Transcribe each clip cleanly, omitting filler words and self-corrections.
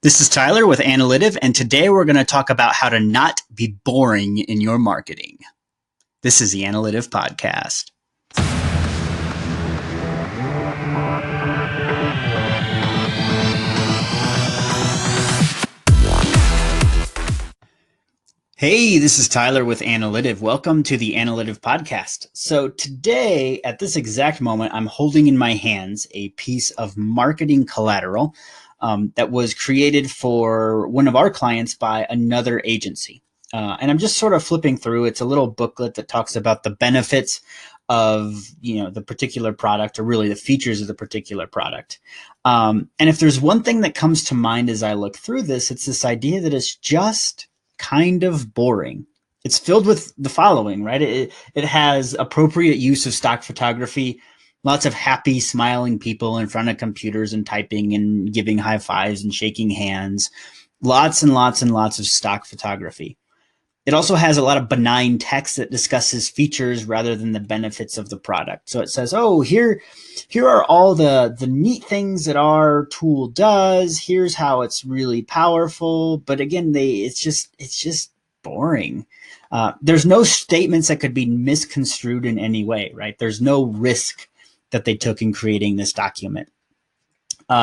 This is Tyler with Analytive, and today we're going to talk about how to not be boring in your marketing. This is the Analytive Podcast. Hey, this is Tyler with Analytive. Welcome to the Analytive Podcast. So today, at this exact moment, I'm holding in my hands a piece of marketing collateral that was created for one of our clients by another agency. And I'm just sort of flipping through. It's a little booklet that talks about the benefits of the particular product, or really the features of the particular product. And if there's one thing that comes to mind as I look through this, it's this idea that it's just kind of boring. It's filled with the following, right? It has appropriate use of stock photography, lots of happy, smiling people in front of computers and typing and giving high fives and shaking hands, lots and lots and lots of stock photography. It also has a lot of benign text that discusses features rather than the benefits of the product. So it says, oh, here are all the neat things that our tool does. Here's how it's really powerful. But again, it's just boring. There's no statements that could be misconstrued in any way, right? There's no risk that they took in creating this document.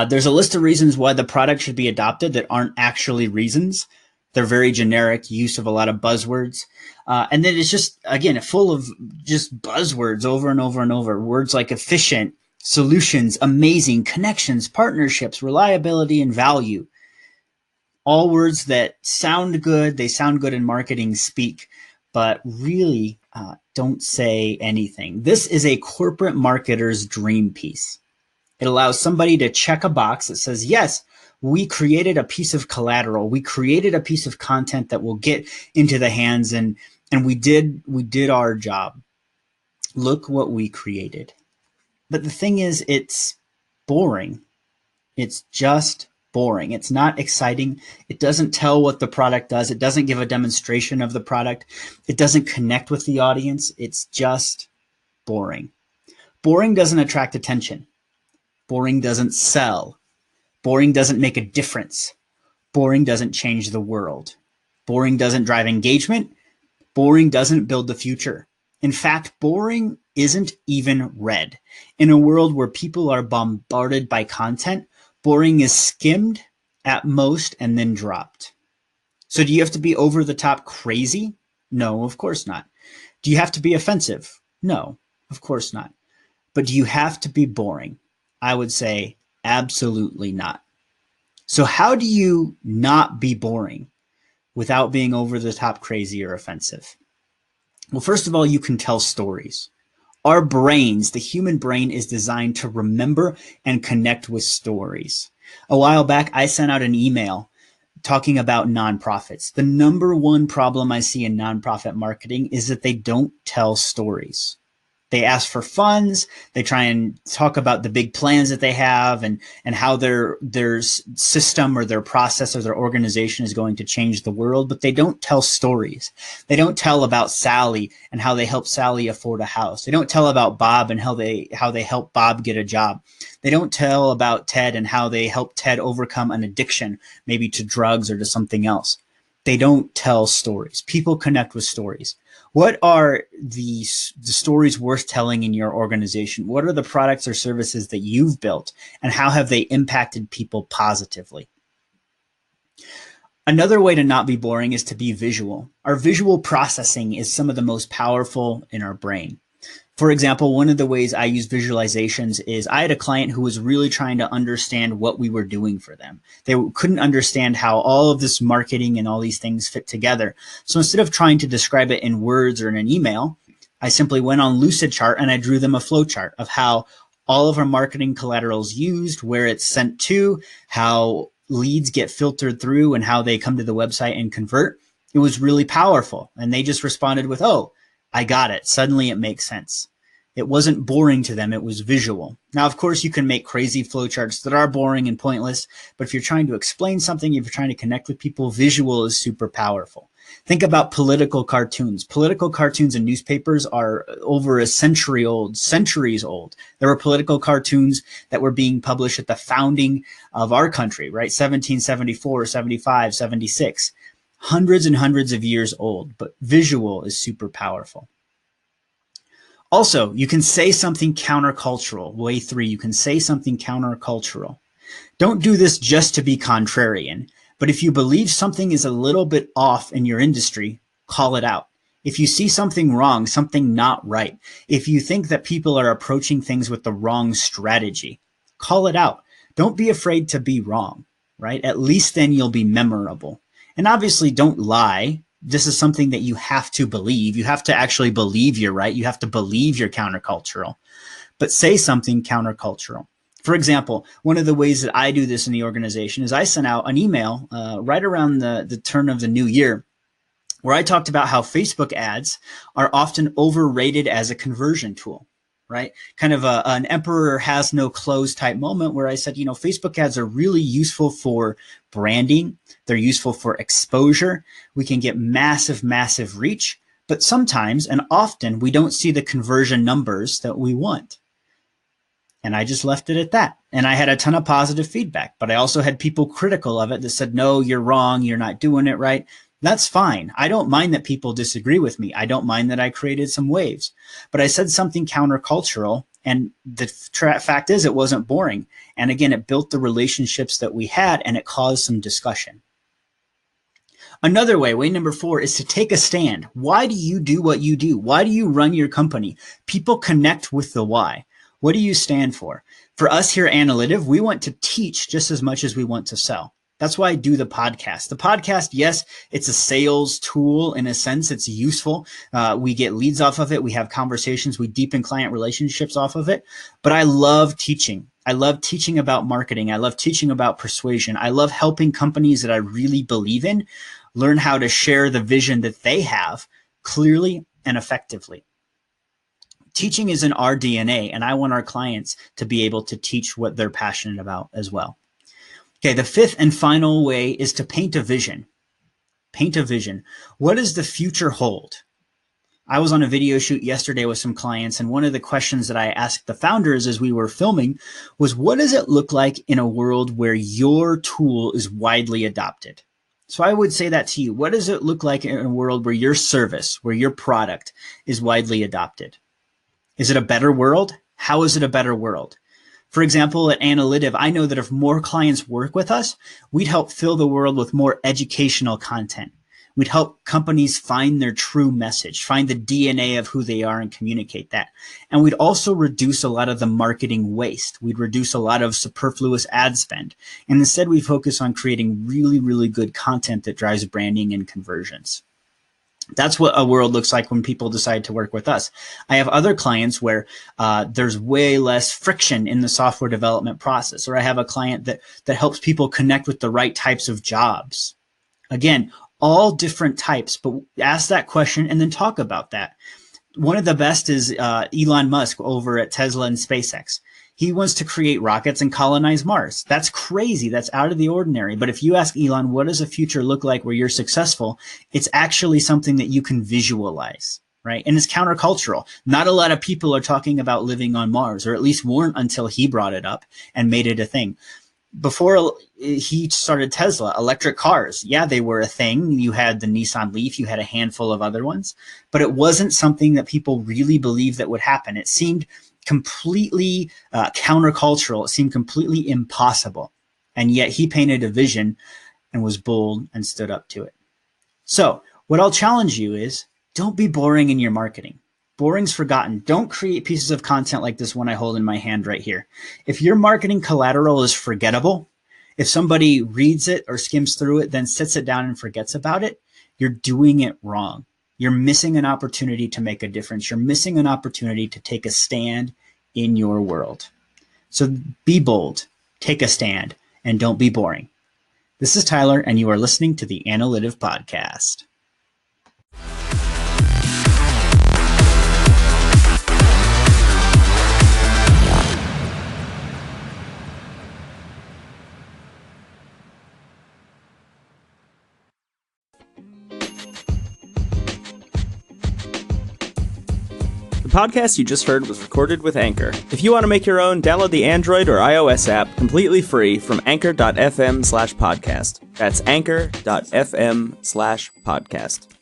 There's a list of reasons why the product should be adopted that aren't actually reasons. They're very generic, use of a lot of buzzwords. And then it's just, again, full of just buzzwords over and over and over. Words like efficient, solutions, amazing, connections, partnerships, reliability, and value. All words that sound good. They sound good in marketing speak, but really don't say anything. This is a corporate marketer's dream piece. It allows somebody to check a box that says, yes, we created a piece of collateral. We created a piece of content that will get into the hands, and we did our job. Look what we created. But the thing is, it's boring. It's just boring. It's not exciting. It doesn't tell what the product does. It doesn't give a demonstration of the product. It doesn't connect with the audience. It's just boring. Boring doesn't attract attention. Boring doesn't sell. Boring doesn't make a difference. Boring doesn't change the world. Boring doesn't drive engagement. Boring doesn't build the future. In fact, boring isn't even read. In a world where people are bombarded by content, boring is skimmed at most and then dropped. So do you have to be over the top crazy? No, of course not. Do you have to be offensive? No, of course not. But do you have to be boring? I would say absolutely not. So how do you not be boring without being over the top crazy or offensive? Well, first of all, you can tell stories. Our brains, the human brain, is designed to remember and connect with stories. A while back, I sent out an email talking about nonprofits. The number one problem I see in nonprofit marketing is that they don't tell stories. They ask for funds. They try and talk about the big plans that they have and how their system or their process or their organization is going to change the world, but they don't tell stories. They don't tell about Sally and how they help Sally afford a house. They don't tell about Bob and how they help Bob get a job. They don't tell about Ted and how they help Ted overcome an addiction, maybe to drugs or to something else. They don't tell stories. People connect with stories. What are the stories worth telling in your organization? What are the products or services that you've built, and how have they impacted people positively? Another way to not be boring is to be visual. Our visual processing is some of the most powerful in our brain. For example, one of the ways I use visualizations is I had a client who was really trying to understand what we were doing for them. They couldn't understand how all of this marketing and all these things fit together. So instead of trying to describe it in words or in an email, I simply went on Lucidchart and I drew them a flow chart of how all of our marketing collateral is used, where it's sent to, how leads get filtered through, and how they come to the website and convert. It was really powerful. And they just responded with, oh, I got it. Suddenly it makes sense. It wasn't boring to them. It was visual. Now, of course, you can make crazy flowcharts that are boring and pointless, but if you're trying to explain something, if you're trying to connect with people, visual is super powerful. Think about political cartoons. Political cartoons and newspapers are over a century old, centuries old. There were political cartoons that were being published at the founding of our country, right? 1774, 75, 76. Hundreds and hundreds of years old, but visual is super powerful. Also, you can say something countercultural. Way 3, you can say something countercultural. Don't do this just to be contrarian, but if you believe something is a little bit off in your industry, call it out. If you see something wrong, something not right, if you think that people are approaching things with the wrong strategy, call it out. Don't be afraid to be wrong, right? At least then you'll be memorable. And obviously don't lie. This is something that you have to believe. You have to actually believe you're right. You have to believe you're countercultural, but say something countercultural. For example, one of the ways that I do this in the organization is I sent out an email right around the turn of the new year where I talked about how Facebook ads are often overrated as a conversion tool, right? Kind of an emperor has no clothes type moment where I said, Facebook ads are really useful for branding. They're useful for exposure. We can get massive, massive reach, but sometimes and often we don't see the conversion numbers that we want. And I just left it at that. And I had a ton of positive feedback, but I also had people critical of it that said, no, you're wrong. You're not doing it right. That's fine. I don't mind that people disagree with me. I don't mind that I created some waves, but I said something countercultural. And the fact is it wasn't boring. And again, it built the relationships that we had and it caused some discussion. Another way number 4 is to take a stand. Why do you do what you do? Why do you run your company? People connect with the why. What do you stand for? For us here at Analytive, we want to teach just as much as we want to sell. That's why I do the podcast. The podcast, yes, it's a sales tool in a sense. It's useful. We get leads off of it. We have conversations. We deepen client relationships off of it. But I love teaching. I love teaching about marketing. I love teaching about persuasion. I love helping companies that I really believe in learn how to share the vision that they have clearly and effectively. Teaching is in our DNA, and I want our clients to be able to teach what they're passionate about as well. Okay, the 5th and final way is to paint a vision. Paint a vision. What does the future hold? I was on a video shoot yesterday with some clients, and one of the questions that I asked the founders as we were filming was, what does it look like in a world where your tool is widely adopted? So I would say that to you. What does it look like in a world where your service, where your product is widely adopted? Is it a better world? How is it a better world? For example, at Analytive, I know that if more clients work with us, we'd help fill the world with more educational content. We'd help companies find their true message, find the DNA of who they are and communicate that. And we'd also reduce a lot of the marketing waste. We'd reduce a lot of superfluous ad spend. And instead, we focus on creating really, really good content that drives branding and conversions. That's what a world looks like when people decide to work with us. I have other clients where there's way less friction in the software development process, or I have a client that helps people connect with the right types of jobs. Again, all different types, but ask that question and then talk about that. One of the best is Elon Musk over at Tesla and SpaceX. He wants to create rockets and colonize Mars. That's crazy. That's out of the ordinary. But if you ask Elon, what does a future look like where you're successful? It's actually something that you can visualize, right? And it's countercultural. Not a lot of people are talking about living on Mars, or at least weren't until he brought it up and made it a thing. Before he started Tesla, electric cars, yeah, they were a thing. You had the Nissan Leaf, you had a handful of other ones, but it wasn't something that people really believed that would happen. It seemed completely countercultural. It seemed completely impossible. And yet he painted a vision and was bold and stood up to it. So what I'll challenge you is, don't be boring in your marketing. Boring's forgotten. Don't create pieces of content like this one I hold in my hand right here. If your marketing collateral is forgettable, if somebody reads it or skims through it, then sits it down and forgets about it, you're doing it wrong. You're missing an opportunity to make a difference. You're missing an opportunity to take a stand in your world. So be bold, take a stand, and don't be boring. This is Tyler, and you are listening to the Analytive Podcast. podcast you just heard was recorded with Anchor. If you want to make your own, download the Android or iOS app completely free from anchor.fm/podcast. That's anchor.fm/podcast.